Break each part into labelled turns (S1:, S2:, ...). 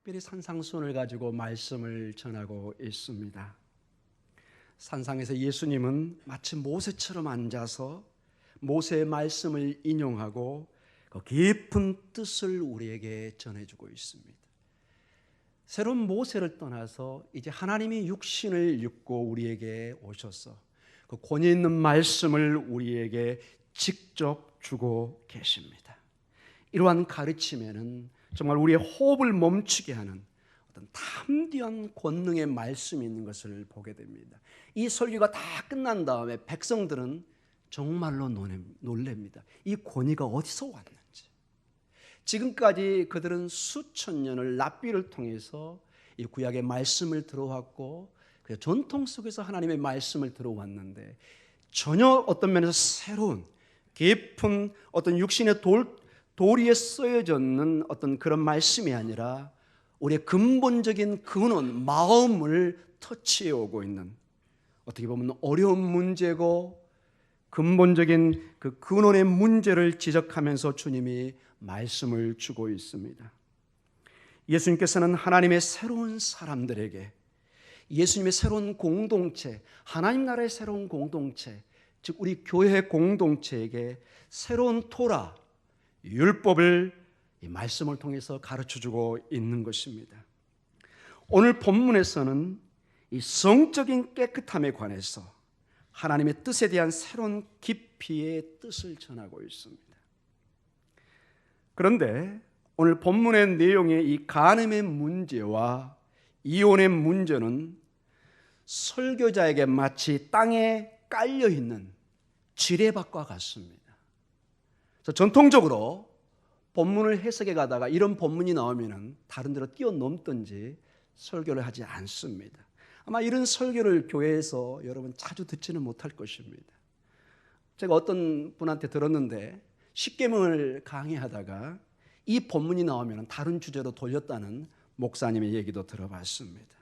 S1: 특별히 산상수훈을 가지고 말씀을 전하고 있습니다. 산상에서 예수님은 마치 모세처럼 앉아서 모세의 말씀을 인용하고 그 깊은 뜻을 우리에게 전해주고 있습니다. 새로운 모세를 떠나서 이제 하나님이 육신을 입고 우리에게 오셔서 그 권위 있는 말씀을 우리에게 직접 주고 계십니다. 이러한 가르침에는 정말 우리의 호흡을 멈추게 하는 어떤 담대한 권능의 말씀이 있는 것을 보게 됩니다. 이 설교가 다 끝난 다음에 백성들은 정말로 놀랍니다. 이 권위가 어디서 왔는지. 지금까지 그들은 수천 년을 랍비를 통해서 이 구약의 말씀을 들어왔고 그 전통 속에서 하나님의 말씀을 들어왔는데 전혀 어떤 면에서 새로운 깊은 어떤 육신의 도리에 쓰여졌는 어떤 그런 말씀이 아니라 우리의 근본적인 근원, 마음을 터치해 오고 있는, 어떻게 보면 어려운 문제고 근본적인 그 근원의 문제를 지적하면서 주님이 말씀을 주고 있습니다. 예수님께서는 하나님의 새로운 사람들에게, 예수님의 새로운 공동체, 하나님 나라의 새로운 공동체, 즉 우리 교회 공동체에게 새로운 토라, 율법을 이 말씀을 통해서 가르쳐주고 있는 것입니다. 오늘 본문에서는 이 성적인 깨끗함에 관해서 하나님의 뜻에 대한 새로운 깊이의 뜻을 전하고 있습니다. 그런데 오늘 본문의 내용의 이 간음의 문제와 이혼의 문제는 설교자에게 마치 땅에 깔려있는 지뢰밭과 같습니다. 전통적으로 본문을 해석해 가다가 이런 본문이 나오면 다른 데로 뛰어넘든지 설교를 하지 않습니다. 아마 이런 설교를 교회에서 여러분 자주 듣지는 못할 것입니다. 제가 어떤 분한테 들었는데 십계명을 강의하다가 이 본문이 나오면 다른 주제로 돌렸다는 목사님의 얘기도 들어봤습니다.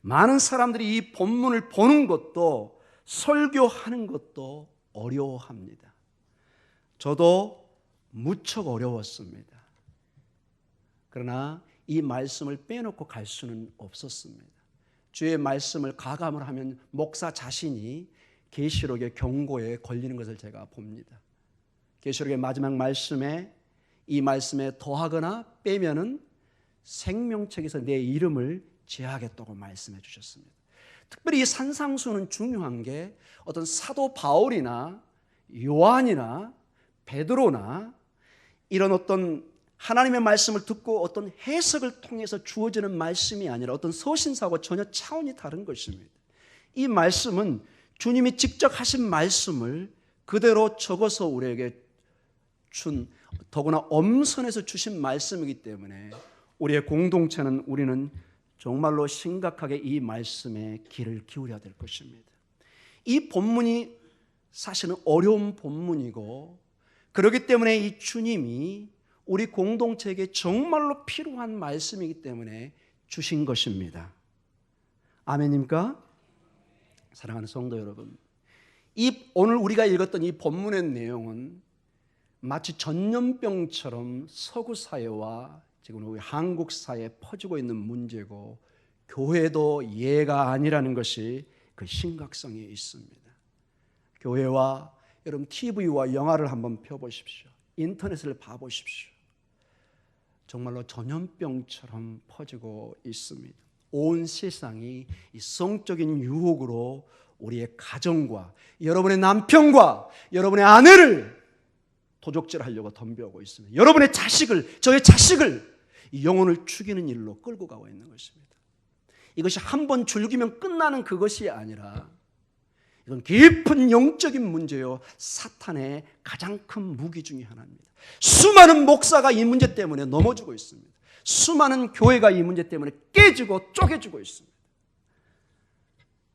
S1: 많은 사람들이 이 본문을 보는 것도 설교하는 것도 어려워합니다. 저도 무척 어려웠습니다. 그러나 이 말씀을 빼놓고 갈 수는 없었습니다. 주의 말씀을 가감을 하면 목사 자신이 계시록의 경고에 걸리는 것을 제가 봅니다. 계시록의 마지막 말씀에 이 말씀에 더하거나 빼면은 생명책에서 내 이름을 제하겠다고 말씀해 주셨습니다. 특별히 이 산상수는 중요한 게 어떤 사도 바울이나 요한이나 베드로나 이런 어떤 하나님의 말씀을 듣고 어떤 해석을 통해서 주어지는 말씀이 아니라 어떤 서신사하고 전혀 차원이 다른 것입니다. 이 말씀은 주님이 직접 하신 말씀을 그대로 적어서 우리에게 준, 더구나 엄선해서 주신 말씀이기 때문에 우리의 공동체는, 우리는 정말로 심각하게 이 말씀에 귀를 기울여야 될 것입니다. 이 본문이 사실은 어려운 본문이고, 그렇기 때문에 이 주님이 우리 공동체에게 정말로 필요한 말씀이기 때문에 주신 것입니다. 아멘입니까? 사랑하는 성도 여러분, 오늘 우리가 읽었던 이 본문의 내용은 마치 전염병처럼 서구 사회와 지금 우리 한국 사회에 퍼지고 있는 문제고, 교회도 예가 아니라는 것이 그 심각성이 있습니다. 교회와 여러분 TV와 영화를 한번 펴보십시오. 인터넷을 봐보십시오. 정말로 전염병처럼 퍼지고 있습니다. 온 세상이 이 성적인 유혹으로 우리의 가정과 여러분의 남편과 여러분의 아내를 도적질하려고 덤벼오고 있습니다. 여러분의 자식을, 저의 자식을 영혼을 죽이는 일로 끌고 가고 있는 것입니다. 이것이 한 번 즐기면 끝나는 그것이 아니라 이건 깊은 영적인 문제요, 사탄의 가장 큰 무기 중에 하나입니다. 수많은 목사가 이 문제 때문에 넘어지고 있습니다. 수많은 교회가 이 문제 때문에 깨지고 쪼개지고 있습니다.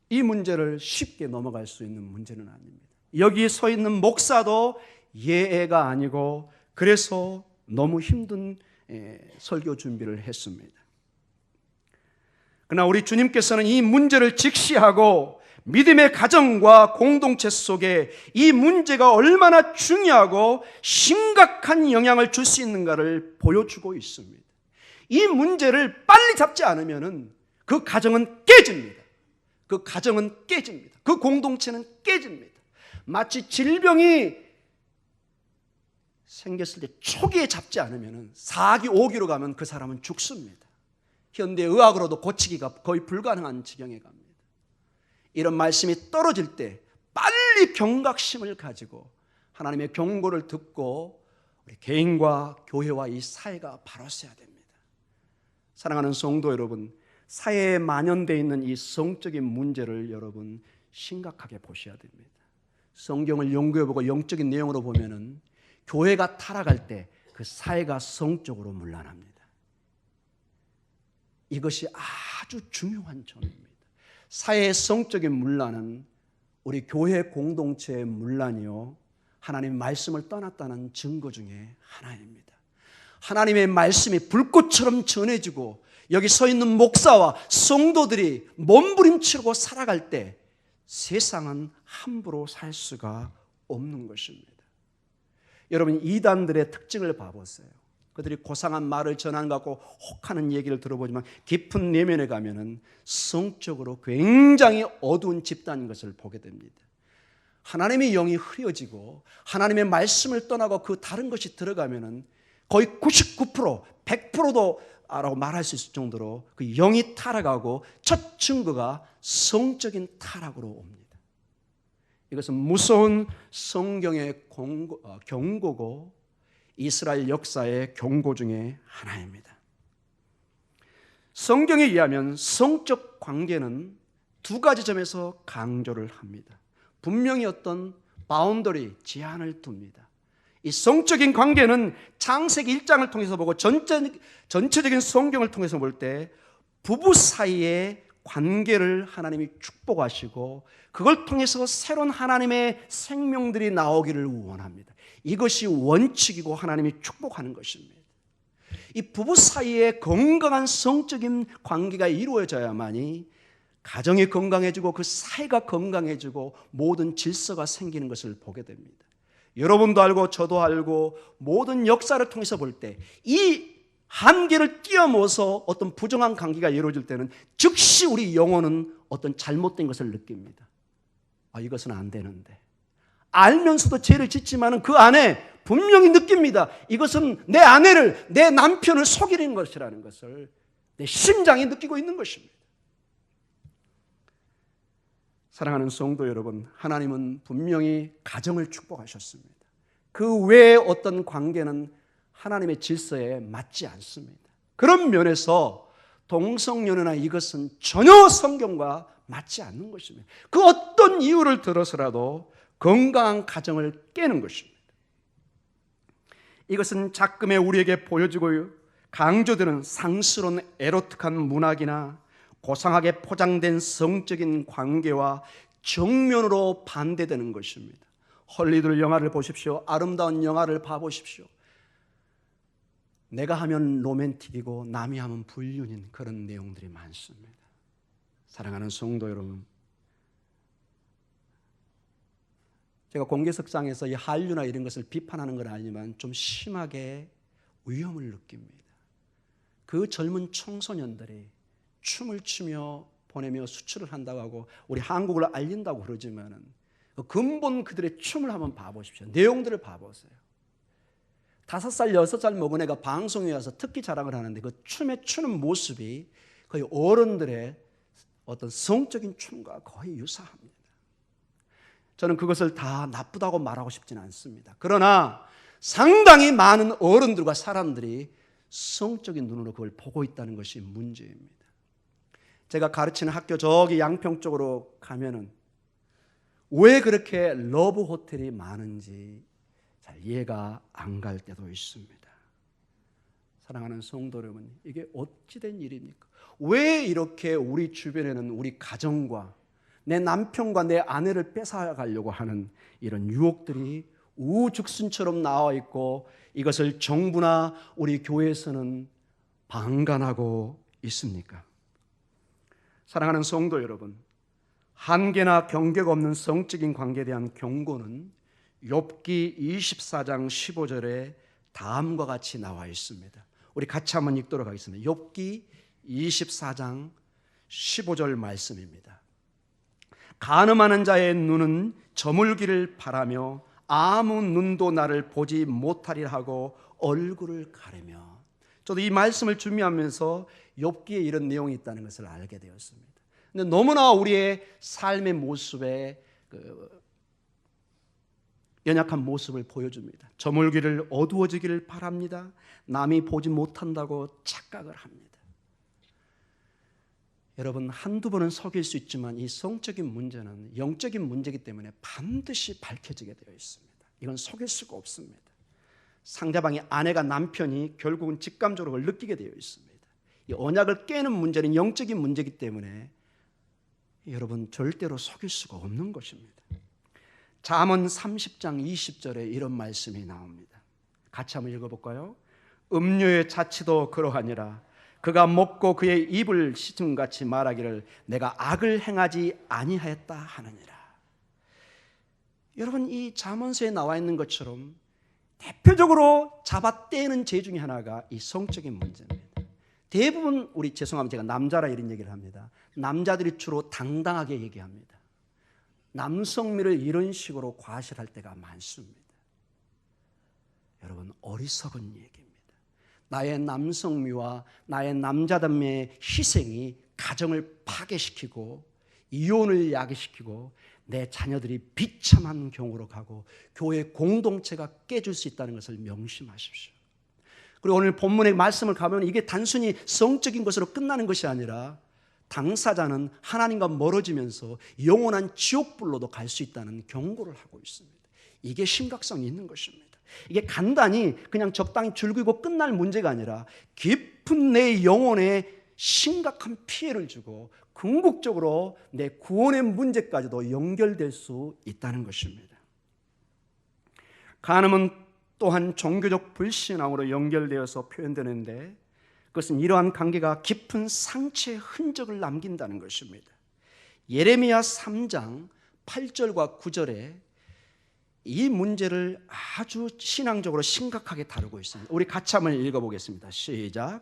S1: 이 문제를 쉽게 넘어갈 수 있는 문제는 아닙니다. 여기 서 있는 목사도 예애가 아니고, 그래서 너무 힘든 설교 준비를 했습니다. 그러나 우리 주님께서는 이 문제를 직시하고 믿음의 가정과 공동체 속에 이 문제가 얼마나 중요하고 심각한 영향을 줄 수 있는가를 보여주고 있습니다. 이 문제를 빨리 잡지 않으면 그 가정은 깨집니다. 그 가정은 깨집니다. 그 공동체는 깨집니다. 마치 질병이 생겼을 때 초기에 잡지 않으면 4기, 5기로 가면 그 사람은 죽습니다. 현대의학으로도 고치기가 거의 불가능한 지경에 갑니다. 이런 말씀이 떨어질 때 빨리 경각심을 가지고 하나님의 경고를 듣고 우리 개인과 교회와 이 사회가 바로 서야 됩니다. 사랑하는 성도 여러분, 사회에 만연되어 있는 이 성적인 문제를 여러분 심각하게 보셔야 됩니다. 성경을 연구해보고 영적인 내용으로 보면은 교회가 타락할 때 그 사회가 성적으로 문란합니다. 이것이 아주 중요한 점입니다. 사회의 성적인 문란은 우리 교회 공동체의 문란이요, 하나님의 말씀을 떠났다는 증거 중에 하나입니다. 하나님의 말씀이 불꽃처럼 전해지고 여기 서 있는 목사와 성도들이 몸부림치고 살아갈 때 세상은 함부로 살 수가 없는 것입니다. 여러분, 이단들의 특징을 봐보세요. 그들이 고상한 말을 전하는 것 같고 혹하는 얘기를 들어보지만 깊은 내면에 가면은 성적으로 굉장히 어두운 집단인 것을 보게 됩니다. 하나님의 영이 흐려지고 하나님의 말씀을 떠나고 그 다른 것이 들어가면은 거의 99%, 100%도 라고 말할 수 있을 정도로 그 영이 타락하고 첫 증거가 성적인 타락으로 옵니다. 이것은 무서운 성경의 경고고 이스라엘 역사의 경고 중에 하나입니다. 성경에 의하면 성적 관계는 두 가지 점에서 강조를 합니다. 분명히 어떤 바운더리, 제한을 둡니다. 이 성적인 관계는 창세기 1장을 통해서 보고 전체적인 성경을 통해서 볼 때 부부 사이의 관계를 하나님이 축복하시고 그걸 통해서 새로운 하나님의 생명들이 나오기를 원합니다. 이것이 원칙이고 하나님이 축복하는 것입니다. 이 부부 사이에 건강한 성적인 관계가 이루어져야만이 가정이 건강해지고 그 사회가 건강해지고 모든 질서가 생기는 것을 보게 됩니다. 여러분도 알고 저도 알고 모든 역사를 통해서 볼 때 이 한계를 뛰어넘어서 어떤 부정한 관계가 이루어질 때는 즉시 우리 영혼은 어떤 잘못된 것을 느낍니다. 이것은 안 되는데 알면서도 죄를 짓지만 그 안에 분명히 느낍니다. 이것은 내 아내를, 내 남편을 속이는 것이라는 것을 내 심장이 느끼고 있는 것입니다. 사랑하는 성도 여러분, 하나님은 분명히 가정을 축복하셨습니다. 그 외에 어떤 관계는 하나님의 질서에 맞지 않습니다. 그런 면에서 동성연애나 이것은 전혀 성경과 맞지 않는 것입니다. 그 어떤 이유를 들어서라도 건강한 가정을 깨는 것입니다. 이것은 작금에 우리에게 보여주고 강조되는 상스러운 에로틱한 문학이나 고상하게 포장된 성적인 관계와 정면으로 반대되는 것입니다. 헐리우드 영화를 보십시오. 아름다운 영화를 봐보십시오. 내가 하면 로맨틱이고 남이 하면 불륜인 그런 내용들이 많습니다. 사랑하는 성도 여러분, 제가 공개석상에서 이 한류나 이런 것을 비판하는 건 아니지만 좀 심하게 위험을 느낍니다. 그 젊은 청소년들이 춤을 추며 보내며 수출을 한다고 하고 우리 한국을 알린다고 그러지만은 근본 그들의 춤을 한번 봐보십시오. 내용들을 봐보세요. 5살, 6살 먹은 애가 방송에 와서 특기 자랑을 하는데 그 춤에 추는 모습이 거의 어른들의 어떤 성적인 춤과 거의 유사합니다. 저는 그것을 다 나쁘다고 말하고 싶지는 않습니다. 그러나 상당히 많은 어른들과 사람들이 성적인 눈으로 그걸 보고 있다는 것이 문제입니다. 제가 가르치는 학교 저기 양평 쪽으로 가면은 왜 그렇게 러브 호텔이 많은지 잘 이해가 안 갈 때도 있습니다. 사랑하는 성도 여러분, 이게 어찌된 일입니까? 왜 이렇게 우리 주변에는 우리 가정과 내 남편과 내 아내를 뺏어가려고 하는 이런 유혹들이 우죽순처럼 나와 있고 이것을 정부나 우리 교회에서는 방관하고 있습니까? 사랑하는 성도 여러분, 한계나 경계가 없는 성적인 관계에 대한 경고는 욥기 24장 15절에 다음과 같이 나와 있습니다. 우리 같이 한번 읽도록 하겠습니다. 욥기 24장 15절 말씀입니다. 간음하는 자의 눈은 저물기를 바라며 아무 눈도 나를 보지 못하리라 하고 얼굴을 가리며. 저도 이 말씀을 준비하면서 욥기에 이런 내용이 있다는 것을 알게 되었습니다. 근데 너무나 우리의 삶의 모습에 연약한 모습을 보여줍니다. 저물기를 어두워지기를 바랍니다. 남이 보지 못한다고 착각을 합니다. 여러분, 한두 번은 속일 수 있지만 이 성적인 문제는 영적인 문제이기 때문에 반드시 밝혀지게 되어 있습니다. 이건 속일 수가 없습니다. 상대방의 아내가 남편이 결국은 직감적으로 그걸 느끼게 되어 있습니다. 이 언약을 깨는 문제는 영적인 문제이기 때문에 여러분 절대로 속일 수가 없는 것입니다. 잠언 30장 20절에 이런 말씀이 나옵니다. 같이 한번 읽어볼까요? 음료의 자치도 그러하니라. 그가 먹고 그의 입을 씻음같이 말하기를 내가 악을 행하지 아니하였다 하느니라. 여러분, 이 잠언서에 나와 있는 것처럼 대표적으로 잡아떼는 죄 중에 하나가 이 성적인 문제입니다. 대부분 죄송합니다. 제가 남자라 이런 얘기를 합니다. 남자들이 주로 당당하게 얘기합니다. 남성미를 이런 식으로 과시할 때가 많습니다. 여러분, 어리석은 얘기입니다. 나의 남성미와 나의 남자답의 희생이 가정을 파괴시키고 이혼을 야기시키고 내 자녀들이 비참한 경우로 가고 교회 공동체가 깨질 수 있다는 것을 명심하십시오. 그리고 오늘 본문의 말씀을 가면 이게 단순히 성적인 것으로 끝나는 것이 아니라 당사자는 하나님과 멀어지면서 영원한 지옥불로도 갈 수 있다는 경고를 하고 있습니다. 이게 심각성이 있는 것입니다. 이게 간단히 그냥 적당히 즐기고 끝날 문제가 아니라 깊은 내 영혼에 심각한 피해를 주고 궁극적으로 내 구원의 문제까지도 연결될 수 있다는 것입니다. 간음은 또한 종교적 불신앙으로 연결되어서 표현되는데 그것은 이러한 관계가 깊은 상처의 흔적을 남긴다는 것입니다. 예레미야 3장 8절과 9절에 이 문제를 아주 신앙적으로 심각하게 다루고 있습니다. 우리 같이 한번 읽어보겠습니다. 시작.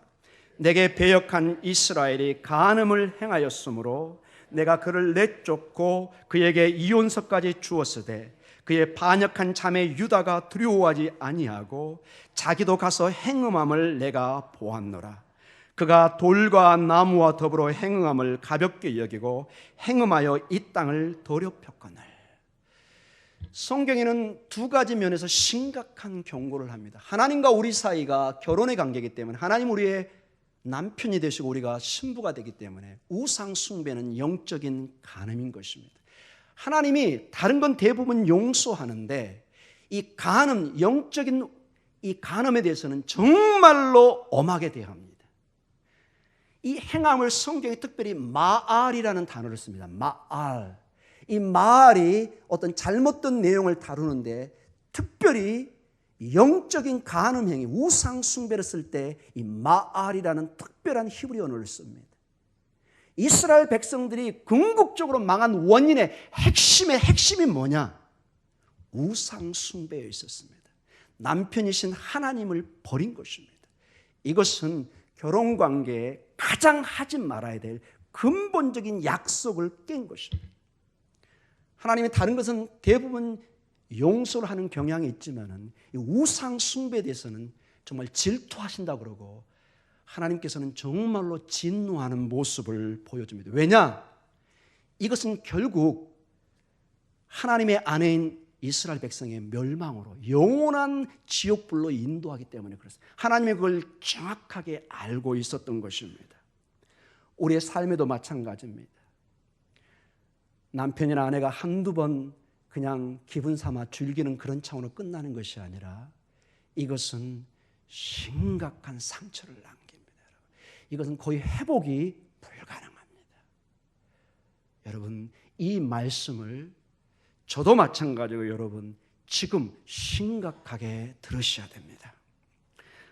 S1: 내게 배역한 이스라엘이 간음을 행하였으므로 내가 그를 내쫓고 그에게 이혼서까지 주었으되 그의 반역한 자매 유다가 두려워하지 아니하고 자기도 가서 행음함을 내가 보았노라. 그가 돌과 나무와 더불어 행음함을 가볍게 여기고 행음하여 이 땅을 더럽혔거늘. 성경에는 두 가지 면에서 심각한 경고를 합니다. 하나님과 우리 사이가 결혼의 관계이기 때문에 하나님 우리의 남편이 되시고 우리가 신부가 되기 때문에 우상 숭배는 영적인 간음인 것입니다. 하나님이 다른 건 대부분 용서하는데 이 간음, 영적인 이 간음에 대해서는 정말로 엄하게 대합니다. 이 행함을 성경이 특별히 마알이라는 단어를 씁니다. 마알. 이 마알이 어떤 잘못된 내용을 다루는데 특별히 영적인 간음 행위, 우상 숭배를 쓸 때 이 마알이라는 특별한 히브리 언어를 씁니다. 이스라엘 백성들이 궁극적으로 망한 원인의 핵심이 뭐냐? 우상 숭배에 있었습니다. 남편이신 하나님을 버린 것입니다. 이것은 결혼관계에 가장 하지 말아야 될 근본적인 약속을 깬 것입니다. 하나님이 다른 것은 대부분 용서를 하는 경향이 있지만 우상 숭배에 대해서는 정말 질투하신다고 그러고 하나님께서는 정말로 진노하는 모습을 보여줍니다. 왜냐? 이것은 결국 하나님의 아내인 이스라엘 백성의 멸망으로 영원한 지옥불로 인도하기 때문에 그렇습니다. 하나님이 그걸 정확하게 알고 있었던 것입니다. 우리의 삶에도 마찬가지입니다. 남편이나 아내가 한두 번 그냥 기분 삼아 즐기는 그런 차원으로 끝나는 것이 아니라 이것은 심각한 상처를 남깁니다. 이것은 거의 회복이 불가능합니다. 여러분, 이 말씀을 저도 마찬가지고 여러분 지금 심각하게 들으셔야 됩니다.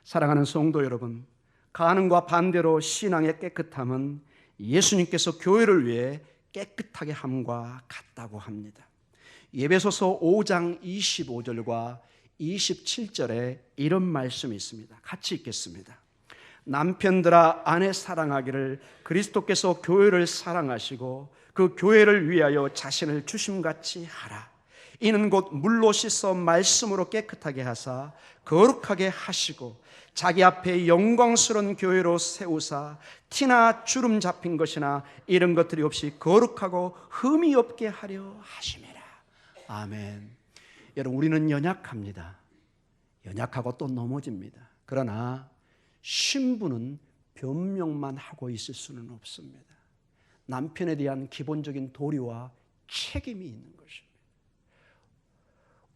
S1: 사랑하는 성도 여러분, 간음과 반대로 신앙의 깨끗함은 예수님께서 교회를 위해 깨끗하게 함과 같다고 합니다. 에베소서 5장 25절과 27절에 이런 말씀이 있습니다. 같이 읽겠습니다. 남편들아 아내 사랑하기를 그리스도께서 교회를 사랑하시고 그 교회를 위하여 자신을 주심같이 하라. 이는 곧 물로 씻어 말씀으로 깨끗하게 하사 거룩하게 하시고 자기 앞에 영광스러운 교회로 세우사 티나 주름 잡힌 것이나 이런 것들이 없이 거룩하고 흠이 없게 하려 하심이라. 아멘. 여러분, 우리는 연약합니다. 연약하고 또 넘어집니다. 그러나 신부는 변명만 하고 있을 수는 없습니다. 남편에 대한 기본적인 도리와 책임이 있는 것입니다.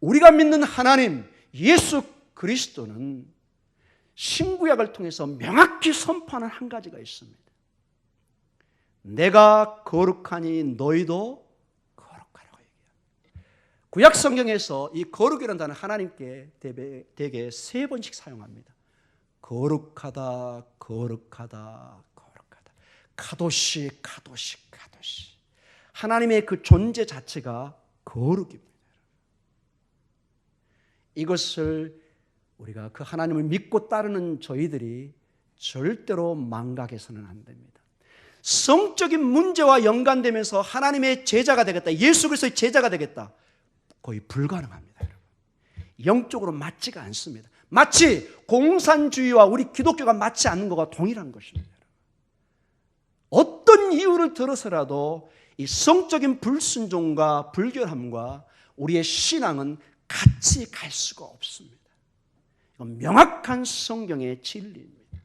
S1: 우리가 믿는 하나님 예수 그리스도는 신구약을 통해서 명확히 선포하는 한 가지가 있습니다. 내가 거룩하니 너희도 거룩하라고 얘기합니다. 구약 성경에서 이 거룩이라는 단어 하나님께 대개 3번씩 사용합니다. 거룩하다, 거룩하다, 거룩하다. 카도시, 카도시, 카도시. 하나님의 그 존재 자체가 거룩입니다. 이것을 우리가 그 하나님을 믿고 따르는 저희들이 절대로 망각해서는 안 됩니다. 성적인 문제와 연관되면서 하나님의 제자가 되겠다, 예수 그리스도의 제자가 되겠다, 거의 불가능합니다. 여러분. 영적으로 맞지가 않습니다. 마치 공산주의와 우리 기독교가 맞지 않는 것과 동일한 것입니다. 어떤 이유를 들어서라도 이 성적인 불순종과 불결함과 우리의 신앙은 같이 갈 수가 없습니다. 이건 명확한 성경의 진리입니다.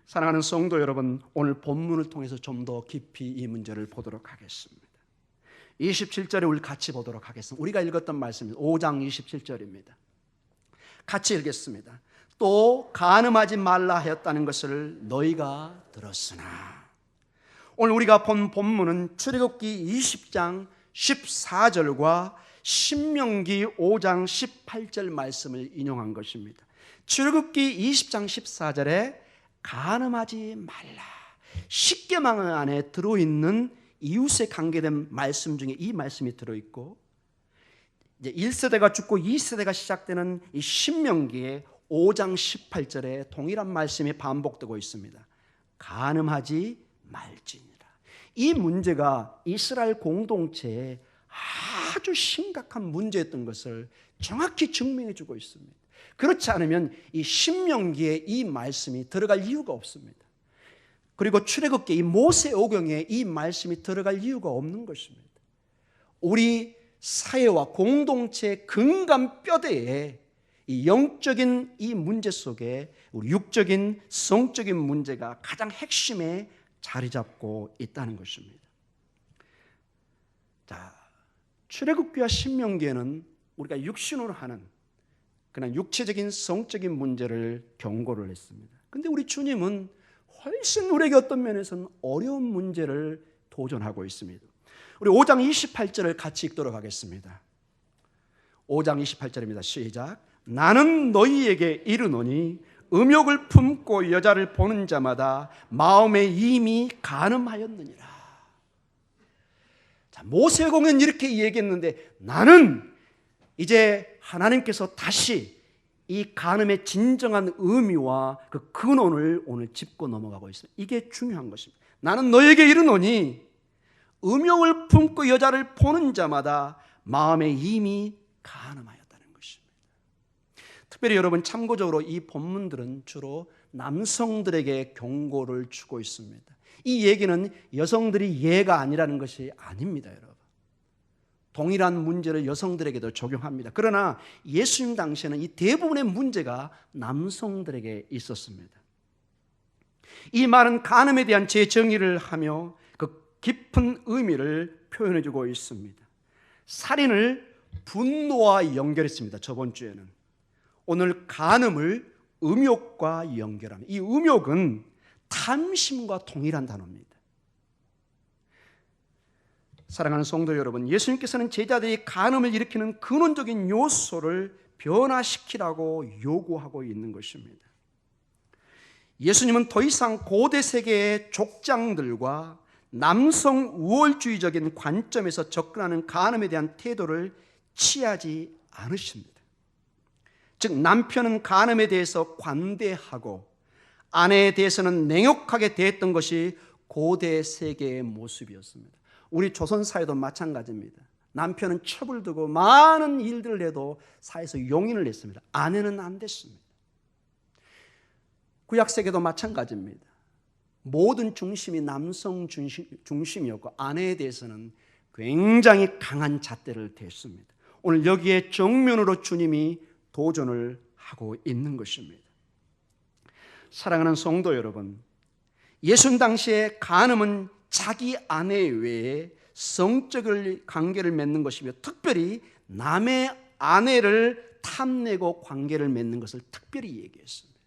S1: 사랑하는 성도 여러분, 오늘 본문을 통해서 좀 더 깊이 이 문제를 보도록 하겠습니다. 27절에 우리 같이 보도록 하겠습니다. 우리가 읽었던 말씀입니다. 5장 27절입니다. 같이 읽겠습니다. 또 간음하지 말라 하였다는 것을 너희가 들었으나. 오늘 우리가 본 본문은 출애굽기 20장 14절과 신명기 5장 18절 말씀을 인용한 것입니다. 출애굽기 20장 14절에 간음하지 말라, 십계명 안에 들어있는 이웃에 관계된 말씀 중에 이 말씀이 들어있고, 이제 1세대가 죽고 2세대가 시작되는 이 신명기의 5장 18절에 동일한 말씀이 반복되고 있습니다. 간음하지 말지니라. 이 문제가 이스라엘 공동체에 아주 심각한 문제였던 것을 정확히 증명해 주고 있습니다. 그렇지 않으면 이 신명기에 이 말씀이 들어갈 이유가 없습니다. 그리고 출애굽기 이 모세오경에 이 말씀이 들어갈 이유가 없는 것입니다. 우리 사회와 공동체의 근간 뼈대에 이 영적인 이 문제 속에 우리 육적인 성적인 문제가 가장 핵심에 자리 잡고 있다는 것입니다. 자, 출애굽기와 신명기에는 우리가 육신으로 하는 그냥 육체적인 성적인 문제를 경고를 했습니다. 그런데 우리 주님은 훨씬 우리에게 어떤 면에서는 어려운 문제를 도전하고 있습니다. 우리 5장 28절을 같이 읽도록 하겠습니다. 5장 28절입니다. 시작. 나는 너희에게 이르노니 음욕을 품고 여자를 보는 자마다 마음에 이미 간음하였느니라. 자, 모세공은 이렇게 얘기했는데 나는 이제 하나님께서 다시 이 간음의 진정한 의미와 그 근원을 오늘 짚고 넘어가고 있어요. 이게 중요한 것입니다. 나는 너에게 이르노니 음욕을 품고 여자를 보는 자마다 마음에 이미 간음하였다는 것입니다. 특별히 여러분, 참고적으로 이 본문들은 주로 남성들에게 경고를 주고 있습니다. 이 얘기는 여성들이 예가 아니라는 것이 아닙니다, 여러분. 동일한 문제를 여성들에게도 적용합니다. 그러나 예수님 당시에는 이 대부분의 문제가 남성들에게 있었습니다. 이 말은 간음에 대한 재정의를 하며 그 깊은 의미를 표현해주고 있습니다. 살인을 분노와 연결했습니다. 저번 주에는. 오늘 간음을 음욕과 연결합니다. 이 음욕은 탐심과 동일한 단어입니다. 사랑하는 성도 여러분, 예수님께서는 제자들이 간음을 일으키는 근원적인 요소를 변화시키라고 요구하고 있는 것입니다. 예수님은 더 이상 고대 세계의 족장들과 남성 우월주의적인 관점에서 접근하는 간음에 대한 태도를 취하지 않으십니다. 즉 남편은 간음에 대해서 관대하고 아내에 대해서는 냉혹하게 대했던 것이 고대 세계의 모습이었습니다. 우리 조선 사회도 마찬가지입니다. 남편은 첩을 두고 많은 일들을 해도 사회에서 용인을 했습니다. 아내는 안 됐습니다. 구약 세계도 마찬가지입니다. 모든 중심이 남성 중심이었고 아내에 대해서는 굉장히 강한 잣대를 댔습니다. 오늘 여기에 정면으로 주님이 도전을 하고 있는 것입니다. 사랑하는 성도 여러분, 예수님 당시에 간음은 자기 아내 외에 성적 관계를 맺는 것이며 특별히 남의 아내를 탐내고 관계를 맺는 것을 특별히 얘기했습니다.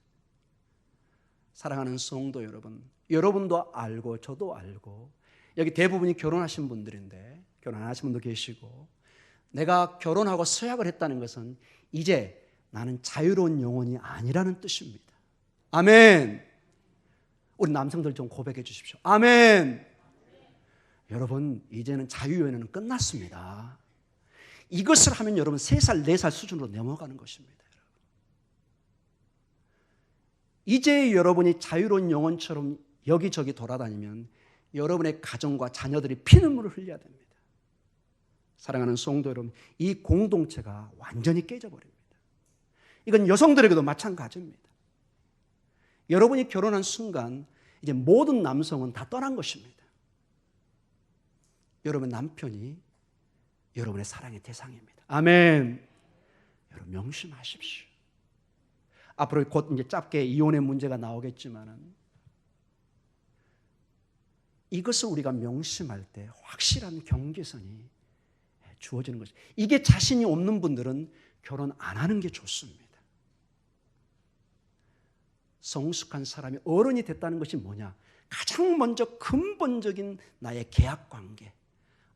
S1: 사랑하는 성도 여러분, 여러분도 알고 저도 알고 여기 대부분이 결혼하신 분들인데 결혼 안 하신 분도 계시고 내가 결혼하고 서약을 했다는 것은 이제 나는 자유로운 영혼이 아니라는 뜻입니다. 아멘. 우리 남성들 좀 고백해 주십시오. 아멘. 여러분 이제는 자유연애는 끝났습니다. 이것을 하면 여러분 3살 4살 수준으로 넘어가는 것입니다. 이제 여러분이 자유로운 영혼처럼 여기저기 돌아다니면 여러분의 가정과 자녀들이 피눈물을 흘려야 됩니다. 사랑하는 성도 여러분, 이 공동체가 완전히 깨져버립니다. 이건 여성들에게도 마찬가지입니다. 여러분이 결혼한 순간 이제 모든 남성은 다 떠난 것입니다. 여러분 남편이 여러분의 사랑의 대상입니다. 아멘. 여러분 명심하십시오. 앞으로 곧 이제 짧게 이혼의 문제가 나오겠지만은 이것을 우리가 명심할 때 확실한 경계선이 주어지는 것이. 이게 자신이 없는 분들은 결혼 안 하는 게 좋습니다. 성숙한 사람이 어른이 됐다는 것이 뭐냐? 가장 먼저 근본적인 나의 계약관계,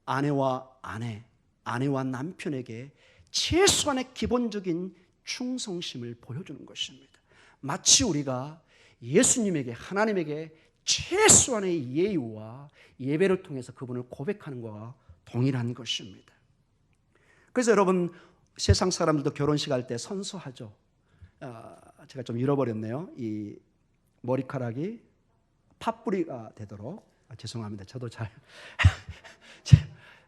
S1: 아내와 아내, 아내와 남편에게 최소한의 기본적인 충성심을 보여주는 것입니다. 마치 우리가 예수님에게, 하나님에게 최소한의 예의와 예배를 통해서 그분을 고백하는 것과 동일한 것입니다. 그래서 여러분 세상 사람들도 결혼식 할 때 선서하죠. 제가 좀 잃어버렸네요. 이 머리카락이 팥뿌리가 되도록. 죄송합니다. 저도 잘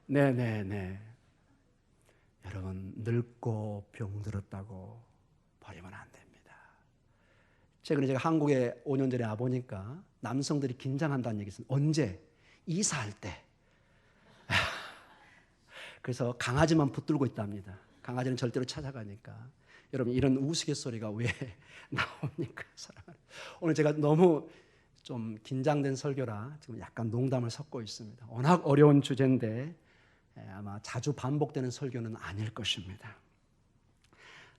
S1: 네네네. 여러분 늙고 병들었다고 버리면 안 됩니다. 최근에 제가 한국에 5년 전에 와보니까 남성들이 긴장한다는 얘기 있습니다. 언제? 이사할 때. 그래서 강아지만 붙들고 있답니다. 강아지는 절대로 찾아가니까. 여러분 이런 우스갯소리가 왜 나옵니까? 오늘 제가 너무 좀 긴장된 설교라 지금 약간 농담을 섞고 있습니다. 워낙 어려운 주제인데 아마 자주 반복되는 설교는 아닐 것입니다.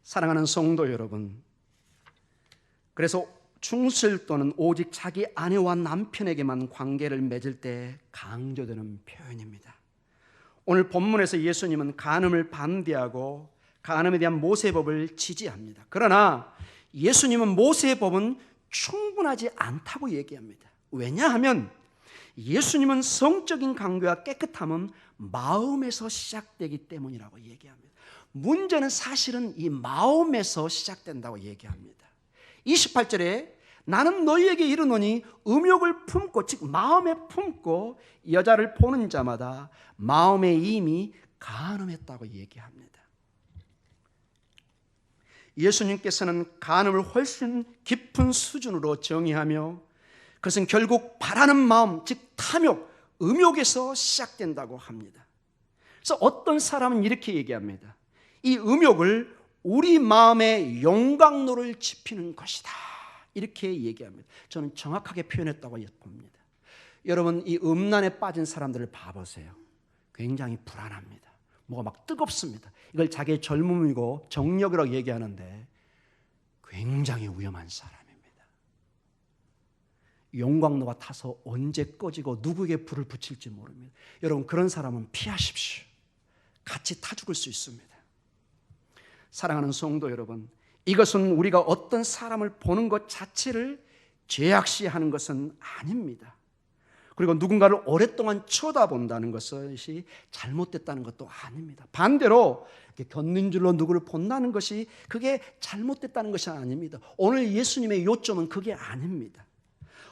S1: 사랑하는 성도 여러분, 그래서 충실도는 오직 자기 아내와 남편에게만 관계를 맺을 때 강조되는 표현입니다. 오늘 본문에서 예수님은 간음을 반대하고 간음에 대한 모세의 법을 지지합니다. 그러나 예수님은 모세의 법은 충분하지 않다고 얘기합니다. 왜냐하면 예수님은 성적인 관계와 깨끗함은 마음에서 시작되기 때문이라고 얘기합니다. 문제는 사실은 이 마음에서 시작된다고 얘기합니다. 28절에 나는 너희에게 이르노니 음욕을 품고 즉 마음에 품고 여자를 보는 자마다 마음에 이미 간음했다고 얘기합니다. 예수님께서는 간음을 훨씬 깊은 수준으로 정의하며 그것은 결국 바라는 마음 즉 탐욕, 음욕에서 시작된다고 합니다. 그래서 어떤 사람은 이렇게 얘기합니다. 이 음욕을 우리 마음의 용광로를 지피는 것이다. 이렇게 얘기합니다. 저는 정확하게 표현했다고 봅니다. 여러분 이 음란에 빠진 사람들을 봐보세요. 굉장히 불안합니다. 뭐가 막 뜨겁습니다. 이걸 자기의 젊음이고 정력이라고 얘기하는데 굉장히 위험한 사람입니다. 용광로가 타서 언제 꺼지고 누구에게 불을 붙일지 모릅니다. 여러분 그런 사람은 피하십시오. 같이 타 죽을 수 있습니다. 사랑하는 성도 여러분, 이것은 우리가 어떤 사람을 보는 것 자체를 죄악시하는 것은 아닙니다. 그리고 누군가를 오랫동안 쳐다본다는 것이 잘못됐다는 것도 아닙니다. 반대로 이렇게 곁눈질로 누구를 본다는 것이 그게 잘못됐다는 것이 아닙니다. 오늘 예수님의 요점은 그게 아닙니다.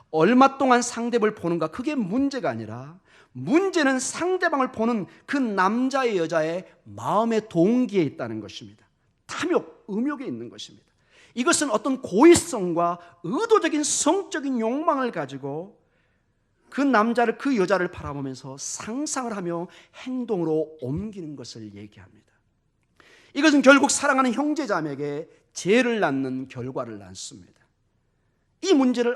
S1: 얼마 동안 상대방을 보는가, 그게 문제가 아니라 문제는 상대방을 보는 그 남자의 여자의 마음의 동기에 있다는 것입니다. 탐욕, 음욕에 있는 것입니다. 이것은 어떤 고의성과 의도적인 성적인 욕망을 가지고 그 남자를, 그 여자를 바라보면서 상상을 하며 행동으로 옮기는 것을 얘기합니다. 이것은 결국 사랑하는 형제자매에게 죄를 낳는 결과를 낳습니다. 이 문제를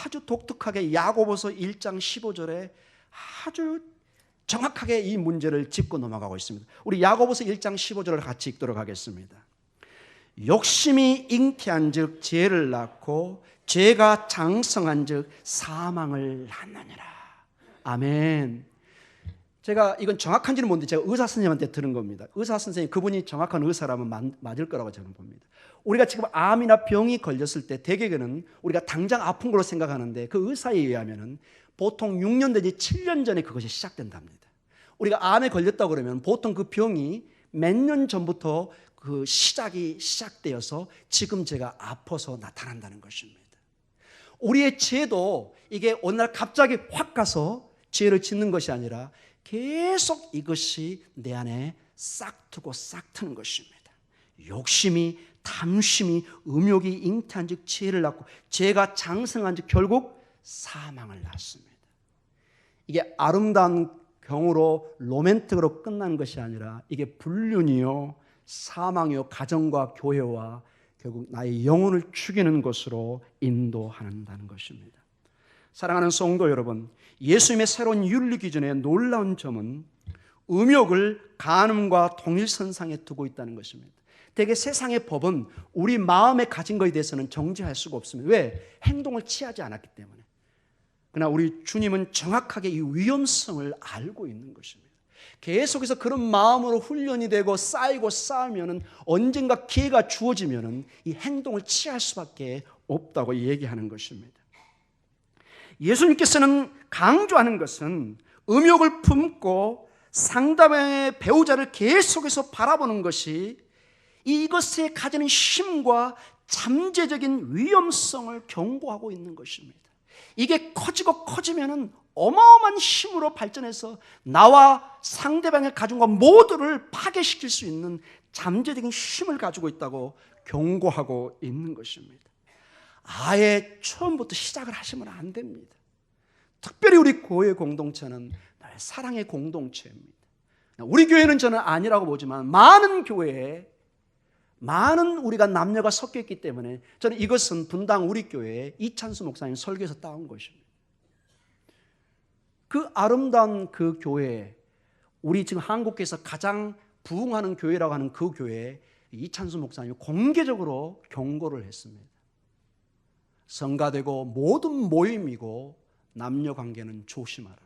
S1: 아주 독특하게 야고보서 1장 15절에 아주 정확하게 이 문제를 짚고 넘어가고 있습니다. 우리 야고보서 1장 15절을 같이 읽도록 하겠습니다. 욕심이 잉태한 즉 죄를 낳고 죄가 장성한 즉 사망을 낳느니라. 아멘. 제가 이건 정확한지는 모르는데 제가 의사 선생님한테 들은 겁니다. 의사 선생님, 그분이 정확한 의사라면 맞을 거라고 저는 봅니다. 우리가 지금 암이나 병이 걸렸을 때 대개는 우리가 당장 아픈 걸로 생각하는데 그 의사에 의하면 보통 6년 내지 7년 전에 그것이 시작된답니다. 우리가 암에 걸렸다고 그러면 보통 그 병이 몇 년 전부터 그 시작되어서 지금 제가 아파서 나타난다는 것입니다. 우리의 죄도 이게 어느 날 갑자기 확 가서 죄를 짓는 것이 아니라 계속 이것이 내 안에 싹트고 싹트는 것입니다. 욕심이, 탐심이, 음욕이 잉태한 즉 죄를 낳고 죄가 장성한 즉 결국 사망을 낳습니다. 이게 아름다운 경우로 로맨틱으로 끝난 것이 아니라 이게 불륜이요, 사망이요, 가정과 교회와 결국 나의 영혼을 죽이는 것으로 인도한다는 것입니다. 사랑하는 성도 여러분, 예수님의 새로운 윤리 기준의 놀라운 점은 음욕을 간음과 동일선상에 두고 있다는 것입니다. 대개 세상의 법은 우리 마음에 가진 것에 대해서는 정죄할 수가 없습니다. 왜? 행동을 취하지 않았기 때문에. 그러나 우리 주님은 정확하게 이 위험성을 알고 있는 것입니다. 계속해서 그런 마음으로 훈련이 되고 쌓이고 쌓으면 언젠가 기회가 주어지면 이 행동을 취할 수밖에 없다고 얘기하는 것입니다. 예수님께서는 강조하는 것은 음욕을 품고 상대방의 배우자를 계속해서 바라보는 것이 이것에 가지는 힘과 잠재적인 위험성을 경고하고 있는 것입니다. 이게 커지고 커지면 어마어마한 힘으로 발전해서 나와 상대방의 가정과 모두를 파괴시킬 수 있는 잠재적인 힘을 가지고 있다고 경고하고 있는 것입니다. 아예 처음부터 시작을 하시면 안 됩니다. 특별히 우리 교회 공동체는 사랑의 공동체입니다. 우리 교회는 저는 아니라고 보지만 많은 교회에 많은 우리가 남녀가 섞여 있기 때문에 저는 이것은 분당 우리 교회의 이찬수 목사님 설교에서 따온 것입니다. 그 아름다운 그 교회, 우리 지금 한국에서 가장 부흥하는 교회라고 하는 그 교회에 이찬수 목사님이 공개적으로 경고를 했습니다. 성가되고 모든 모임이고 남녀 관계는 조심하라고.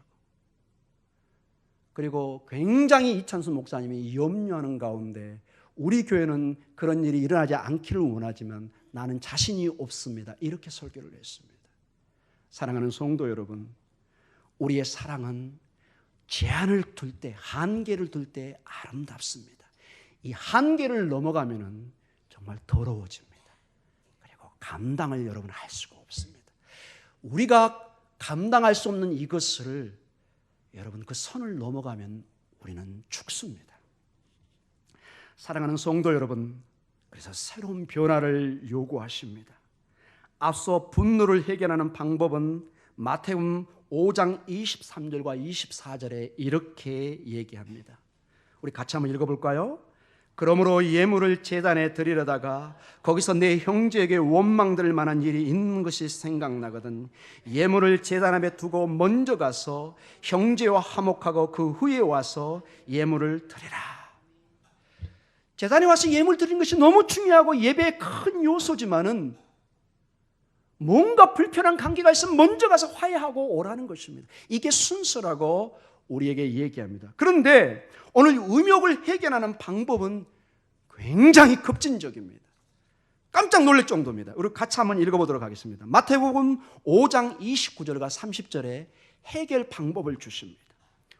S1: 그리고 굉장히 이찬수 목사님이 염려하는 가운데 우리 교회는 그런 일이 일어나지 않기를 원하지만 나는 자신이 없습니다. 이렇게 설교를 했습니다. 사랑하는 성도 여러분, 우리의 사랑은 제한을 둘 때, 한계를 둘 때 아름답습니다. 이 한계를 넘어가면 정말 더러워집니다. 그리고 감당을 여러분 할 수가 없습니다. 우리가 감당할 수 없는 이것을 여러분 그 선을 넘어가면 우리는 죽습니다. 사랑하는 성도 여러분, 그래서 새로운 변화를 요구하십니다. 앞서 분노를 해결하는 방법은 마태복음 5장 23절과 24절에 이렇게 얘기합니다. 우리 같이 한번 읽어볼까요? 그러므로 예물을 제단에 드리려다가 거기서 내 형제에게 원망될 만한 일이 있는 것이 생각나거든 예물을 제단 앞에 두고 먼저 가서 형제와 화목하고 그 후에 와서 예물을 드리라. 제단에 와서 예물 드리는 것이 너무 중요하고 예배의 큰 요소지만은 뭔가 불편한 관계가 있으면 먼저 가서 화해하고 오라는 것입니다. 이게 순서라고 우리에게 얘기합니다. 그런데 오늘 음욕을 해결하는 방법은 굉장히 급진적입니다. 깜짝 놀랄 정도입니다. 우리 같이 한번 읽어보도록 하겠습니다. 마태복음 5장 29절과 30절에 해결 방법을 주십니다.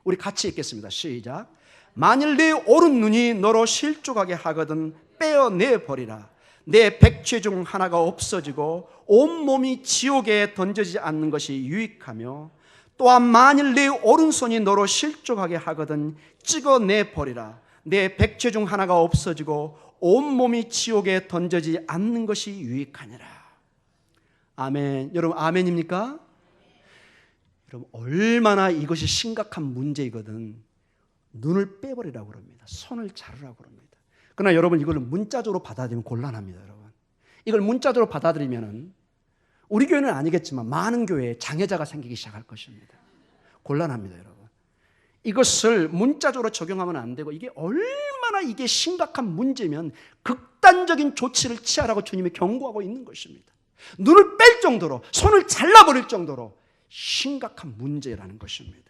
S1: 우리 같이 읽겠습니다. 시작. 만일 네 오른 눈이 너로 실족하게 하거든 빼어내 버리라. 내 백체 중 하나가 없어지고 온몸이 지옥에 던져지지 않는 것이 유익하며, 또한 만일 네 오른손이 너로 실족하게 하거든 찍어내 버리라. 내 백체 중 하나가 없어지고 온몸이 지옥에 던져지지 않는 것이 유익하니라. 아멘. 여러분 아멘입니까? 여러분 얼마나 이것이 심각한 문제이거든 눈을 빼버리라고 그럽니다. 손을 자르라고 그럽니다. 그러나 여러분 이걸 문자적으로 받아들이면 곤란합니다. 여러분 이걸 문자적으로 받아들이면 우리 교회는 아니겠지만 많은 교회에 장애자가 생기기 시작할 것입니다. 곤란합니다. 여러분 이것을 문자적으로 적용하면 안 되고, 이게 얼마나 이게 심각한 문제면 극단적인 조치를 취하라고 주님이 경고하고 있는 것입니다. 눈을 뺄 정도로, 손을 잘라버릴 정도로 심각한 문제라는 것입니다.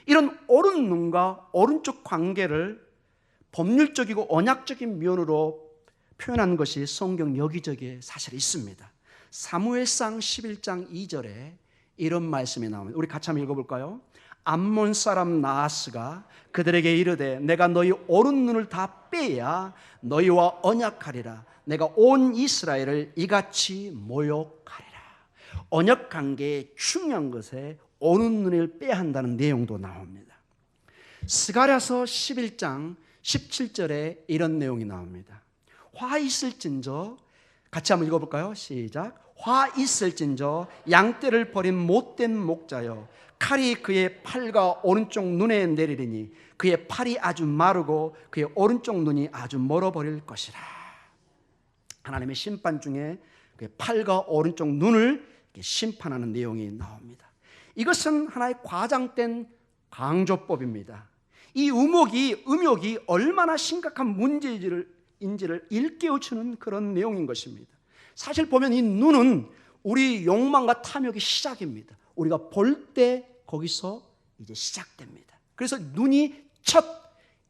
S1: 이런 오른 눈과 오른쪽 관계를 법률적이고 언약적인 면으로 표현한 것이 성경 여기저기에 사실 있습니다. 사무엘상 11장 2절에 이런 말씀이 나옵니다. 우리 같이 한번 읽어볼까요? 암몬 사람 나하스가 그들에게 이르되 내가 너희 오른 눈을 다 빼야 너희와 언약하리라. 내가 온 이스라엘을 이같이 모욕하리라. 언약 관계의 중요한 것에 오른 눈을 빼야 한다는 내용도 나옵니다. 스가랴서 11장 17절에 이런 내용이 나옵니다. 화 있을진저, 같이 한번 읽어볼까요? 시작. 화 있을진저 양떼를 버린 못된 목자여, 칼이 그의 팔과 오른쪽 눈에 내리리니 그의 팔이 아주 마르고 그의 오른쪽 눈이 아주 멀어버릴 것이라. 하나님의 심판 중에 그의 팔과 오른쪽 눈을 심판하는 내용이 나옵니다. 이것은 하나의 과장된 강조법입니다. 이 음욕이 얼마나 심각한 문제인지를 일깨워주는 그런 내용인 것입니다. 사실 보면 이 눈은 우리 욕망과 탐욕의 시작입니다. 우리가 볼 때 거기서 이제 시작됩니다. 그래서 눈이 첫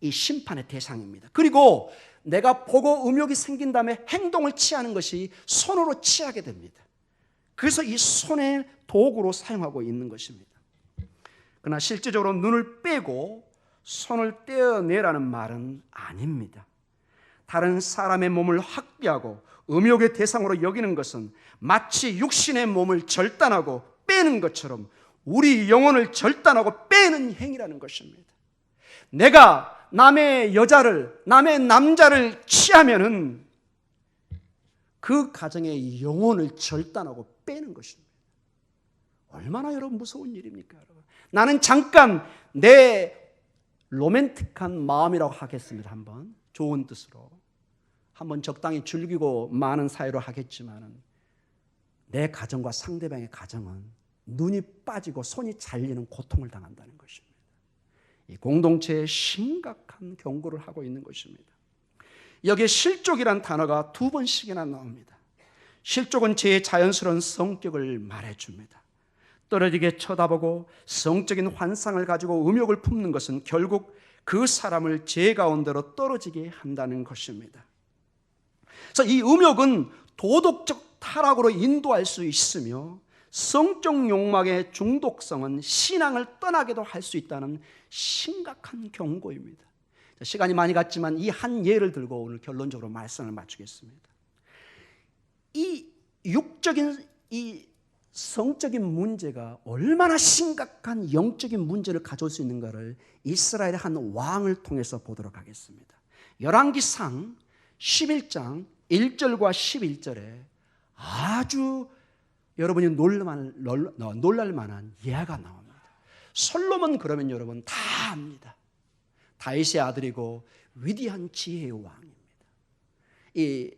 S1: 이 심판의 대상입니다. 그리고 내가 보고 음욕이 생긴 다음에 행동을 취하는 것이 손으로 취하게 됩니다. 그래서 이 손의 도구로 사용하고 있는 것입니다. 그러나 실제적으로 눈을 빼고 손을 떼어내라는 말은 아닙니다. 다른 사람의 몸을 확대하고 음욕의 대상으로 여기는 것은 마치 육신의 몸을 절단하고 빼는 것처럼 우리 영혼을 절단하고 빼는 행위라는 것입니다. 내가 남의 여자를, 남의 남자를 취하면은 그 가정의 영혼을 절단하고 빼는 것입니다. 얼마나 여러분 무서운 일입니까, 여러분? 나는 잠깐 내 로맨틱한 마음이라고 하겠습니다. 한번 좋은 뜻으로 한번 적당히 즐기고 많은 사이로 하겠지만은 내 가정과 상대방의 가정은 눈이 빠지고 손이 잘리는 고통을 당한다는 것입니다. 이 공동체에 심각한 경고를 하고 있는 것입니다. 여기에 실족이란 단어가 2번씩이나 나옵니다. 실족은 제 자연스러운 성격을 말해줍니다. 떨어지게 쳐다보고 성적인 환상을 가지고 음욕을 품는 것은 결국 그 사람을 제 가운데로 떨어지게 한다는 것입니다. 그래서 이 음욕은 도덕적 타락으로 인도할 수 있으며 성적 욕망의 중독성은 신앙을 떠나게도 할 수 있다는 심각한 경고입니다. 시간이 많이 갔지만 이 한 예를 들고 오늘 결론적으로 말씀을 마치겠습니다. 이 육적인 이 성적인 문제가 얼마나 심각한 영적인 문제를 가져올 수 있는가를 이스라엘의 한 왕을 통해서 보도록 하겠습니다. 열왕기상 11장 1절과 11절에 아주 여러분이 놀랄 만한 예화가 나옵니다. 솔로몬 그러면 여러분 다 압니다. 다윗의 아들이고 위대한 지혜의 왕입니다. 이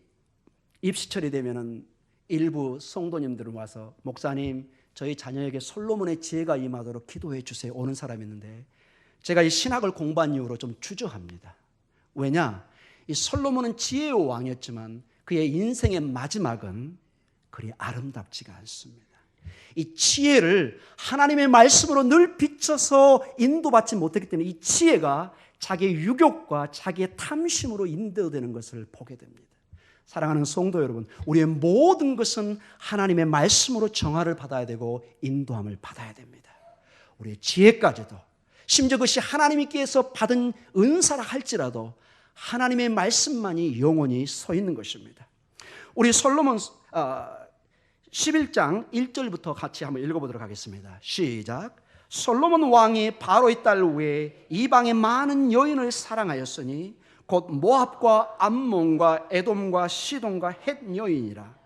S1: 입시철이 되면은 일부 성도님들은 와서 목사님 저희 자녀에게 솔로몬의 지혜가 임하도록 기도해 주세요 오는 사람이 있는데 제가 이 신학을 공부한 이후로 좀 주저합니다. 왜냐? 이 솔로몬은 지혜의 왕이었지만 그의 인생의 마지막은 그리 아름답지가 않습니다. 이 지혜를 하나님의 말씀으로 늘 비춰서 인도받지 못했기 때문에 이 지혜가 자기의 유욕과 자기의 탐심으로 인도되는 것을 보게 됩니다. 사랑하는 성도 여러분, 우리의 모든 것은 하나님의 말씀으로 정화를 받아야 되고 인도함을 받아야 됩니다. 우리의 지혜까지도, 심지어 그것이 하나님께서 받은 은사라 할지라도 하나님의 말씀만이 영원히 서 있는 것입니다. 우리 솔로몬 11장 1절부터 같이 한번 읽어보도록 하겠습니다. 시작. 솔로몬 왕이 바로의 딸 외에 이방의 많은 여인을 사랑하였으니 곧 모압과 암몬과 에돔과 시돈과 헷 여인이라.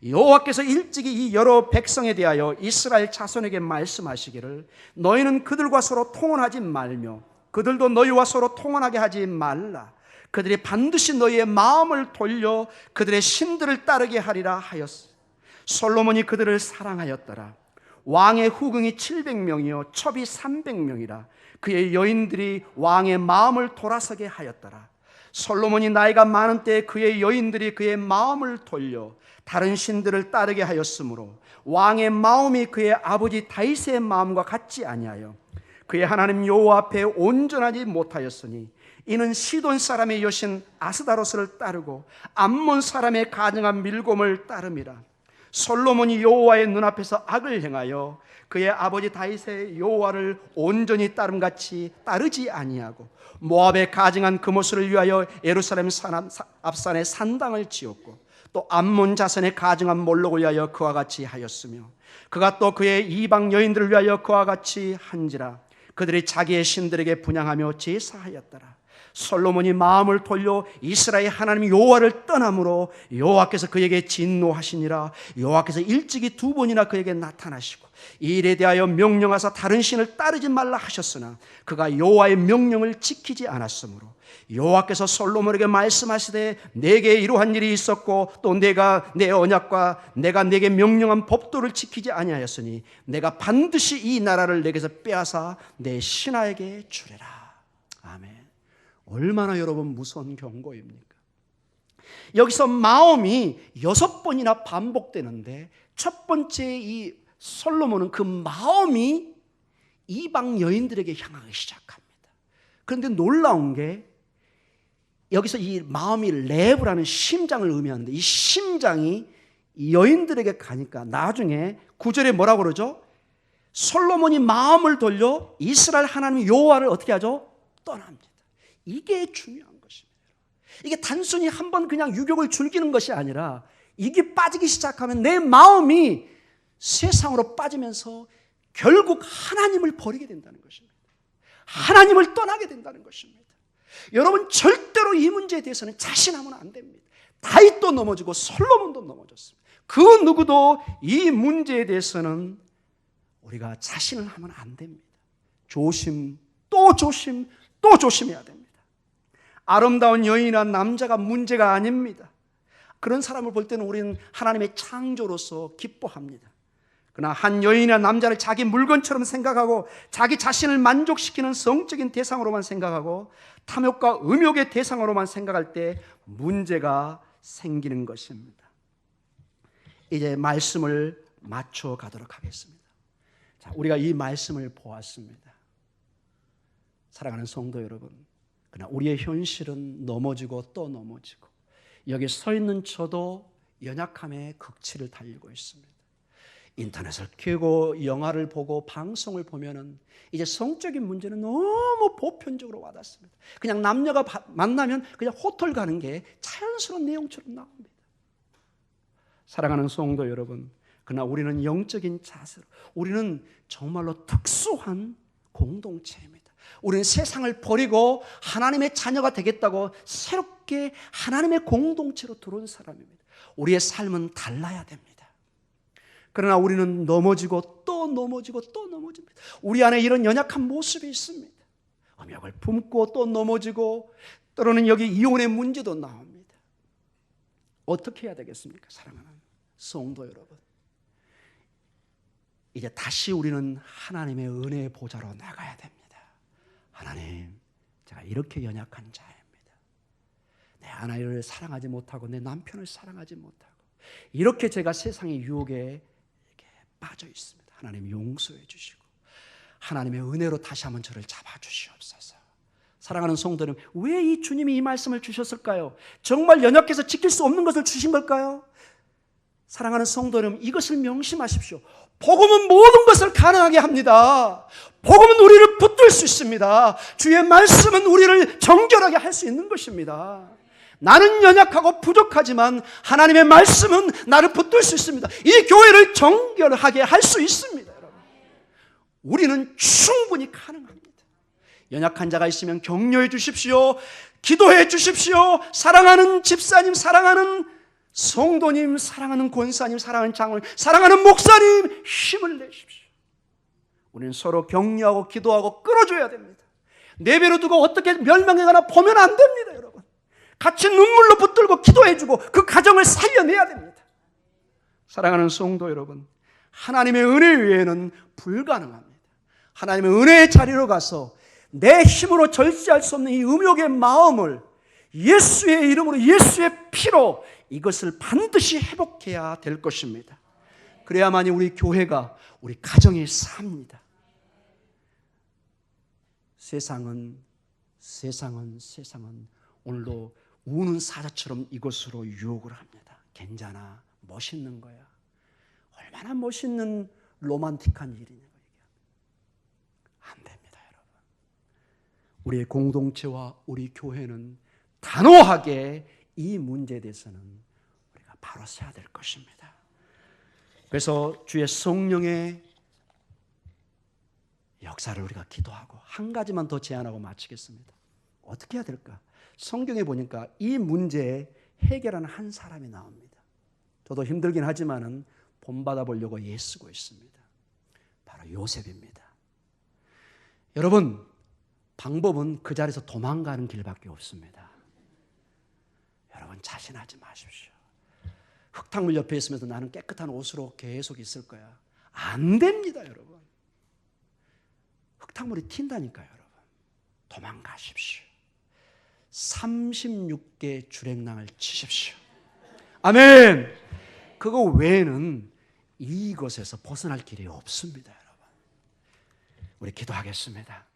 S1: 여호와께서 일찍이 이 여러 백성에 대하여 이스라엘 자손에게 말씀하시기를 너희는 그들과 서로 통혼하지 말며 그들도 너희와 서로 통혼하게 하지 말라. 그들이 반드시 너희의 마음을 돌려 그들의 신들을 따르게 하리라 하였으. 솔로몬이 그들을 사랑하였더라. 왕의 후궁이 700명이요 첩이 300명이라. 그의 여인들이 왕의 마음을 돌아서게 하였더라. 솔로몬이 나이가 많은 때에 그의 여인들이 그의 마음을 돌려 다른 신들을 따르게 하였으므로 왕의 마음이 그의 아버지 다윗의 마음과 같지 아니하여 그의 하나님 여호와 앞에 온전하지 못하였으니 이는 시돈 사람의 여신 아스다로스를 따르고 암몬 사람의 가증한 밀곰을 따름이라. 솔로몬이 여호와의 눈앞에서 악을 행하여 그의 아버지 다윗의 여호와를 온전히 따름같이 따르지 아니하고 모압의 가증한 금오스를 위하여 예루살렘 앞산에 산당을 지었고 또 암몬 자손의 가증한 몰록을 위하여 그와 같이 하였으며 그가 또 그의 이방 여인들을 위하여 그와 같이 한지라. 그들이 자기의 신들에게 분향하며 제사하였더라. 솔로몬이 마음을 돌려 이스라엘 하나님 여호와를 떠남으로 여호와께서 그에게 진노하시니라. 여호와께서 일찍이 2번이나 그에게 나타나시고 이 일에 대하여 명령하사 다른 신을 따르지 말라 하셨으나 그가 여호와의 명령을 지키지 않았으므로 여호와께서 솔로몬에게 말씀하시되 내게 이러한 일이 있었고 또 내가 내 언약과 내가 내게 명령한 법도를 지키지 아니하였으니 내가 반드시 이 나라를 내게서 빼앗아 내 신하에게 주리라. 아멘. 얼마나 여러분 무서운 경고입니까? 여기서 마음이 6번이나 반복되는데 첫 번째 이 솔로몬은 그 마음이 이방 여인들에게 향하기 시작합니다. 그런데 놀라운 게 여기서 이 마음이 레브라는 심장을 의미하는데 이 심장이 여인들에게 가니까 나중에 9절에 뭐라고 그러죠? 솔로몬이 마음을 돌려 이스라엘 하나님 여호와를 어떻게 하죠? 떠납니다. 이게 중요한 것입니다. 이게 단순히 한번 그냥 유격을 즐기는 것이 아니라 이게 빠지기 시작하면 내 마음이 세상으로 빠지면서 결국 하나님을 버리게 된다는 것입니다. 하나님을 떠나게 된다는 것입니다. 여러분 절대로 이 문제에 대해서는 자신하면 안 됩니다. 다윗도 넘어지고 솔로몬도 넘어졌습니다. 그 누구도 이 문제에 대해서는 우리가 자신을 하면 안 됩니다. 조심 또 조심 또 조심해야 됩니다. 아름다운 여인이나 남자가 문제가 아닙니다. 그런 사람을 볼 때는 우리는 하나님의 창조로서 기뻐합니다. 그러나 한 여인이나 남자를 자기 물건처럼 생각하고 자기 자신을 만족시키는 성적인 대상으로만 생각하고 탐욕과 음욕의 대상으로만 생각할 때 문제가 생기는 것입니다. 이제 말씀을 맞춰 가도록 하겠습니다. 자, 우리가 이 말씀을 보았습니다. 사랑하는 성도 여러분, 그러나 우리의 현실은 넘어지고 또 넘어지고 여기 서 있는 저도 연약함의 극치를 달리고 있습니다. 인터넷을 켜고 영화를 보고 방송을 보면은 이제 성적인 문제는 너무 보편적으로 와닿습니다. 그냥 남녀가 만나면 그냥 호텔 가는 게 자연스러운 내용처럼 나옵니다. 사랑하는 성도 여러분, 그러나 우리는 영적인 자세로 우리는 정말로 특수한 공동체입니다. 우리는 세상을 버리고 하나님의 자녀가 되겠다고 새롭게 하나님의 공동체로 들어온 사람입니다. 우리의 삶은 달라야 됩니다. 그러나 우리는 넘어지고 또 넘어지고 또 넘어집니다. 우리 안에 이런 연약한 모습이 있습니다. 음욕을 품고 또 넘어지고 때로는 여기 이혼의 문제도 나옵니다. 어떻게 해야 되겠습니까? 사랑하는 성도 여러분, 이제 다시 우리는 하나님의 은혜의 보좌로 나가야 됩니다. 하나님, 제가 이렇게 연약한 자입니다. 내 아내를 사랑하지 못하고 내 남편을 사랑하지 못하고 이렇게 제가 세상의 유혹에 빠져 있습니다. 하나님 용서해 주시고 하나님의 은혜로 다시 한번 저를 잡아주시옵소서. 사랑하는 성도님, 왜 이 주님이 이 말씀을 주셨을까요? 정말 연약해서 지킬 수 없는 것을 주신 걸까요? 사랑하는 성도님, 이것을 명심하십시오. 복음은 모든 것을 가능하게 합니다. 복음은 우리를 붙들 수 있습니다. 주의 말씀은 우리를 정결하게 할 수 있는 것입니다. 나는 연약하고 부족하지만 하나님의 말씀은 나를 붙들 수 있습니다. 이 교회를 정결하게 할 수 있습니다. 여러분, 우리는 충분히 가능합니다. 연약한 자가 있으면 격려해 주십시오. 기도해 주십시오. 사랑하는 집사님, 사랑하는 성도님, 사랑하는 권사님, 사랑하는 장로님, 사랑하는 목사님, 힘을 내십시오. 우리는 서로 격려하고 기도하고 끌어줘야 됩니다. 내버려 두고 어떻게 멸망해가나 보면 안 됩니다. 여러분, 같이 눈물로 붙들고 기도해주고 그 가정을 살려내야 됩니다. 사랑하는 성도 여러분, 하나님의 은혜 외에는 불가능합니다. 하나님의 은혜의 자리로 가서 내 힘으로 절제할 수 없는 이 음욕의 마음을 예수의 이름으로, 예수의 피로 이것을 반드시 회복해야 될 것입니다. 그래야만이 우리 교회가, 우리 가정이 삽니다. 세상은 오늘도 우는 사자처럼 이것으로 유혹을 합니다. 괜찮아, 멋있는 거야. 얼마나 멋있는 로man틱한 일이냐. 안 됩니다, 여러분. 우리의 공동체와 우리 교회는 단호하게 이 문제에 대해서는 우리가 바로 서야 될 것입니다. 그래서 주의 성령의 역사를 우리가 기도하고 한 가지만 더 제안하고 마치겠습니다. 어떻게 해야 될까? 성경에 보니까 이 문제에 해결하는 한 사람이 나옵니다. 저도 힘들긴 하지만은 본받아 보려고 애쓰고 있습니다. 바로 요셉입니다. 여러분, 방법은 그 자리에서 도망가는 길밖에 없습니다. 여러분, 자신하지 마십시오. 흙탕물 옆에 있으면서 나는 깨끗한 옷으로 계속 있을 거야. 안 됩니다, 여러분. 흙탕물이 튄다니까요, 여러분. 도망가십시오. 36개 주랭랑을 치십시오. 아멘. 그거 외에는 이것에서 벗어날 길이 없습니다, 여러분. 우리 기도하겠습니다.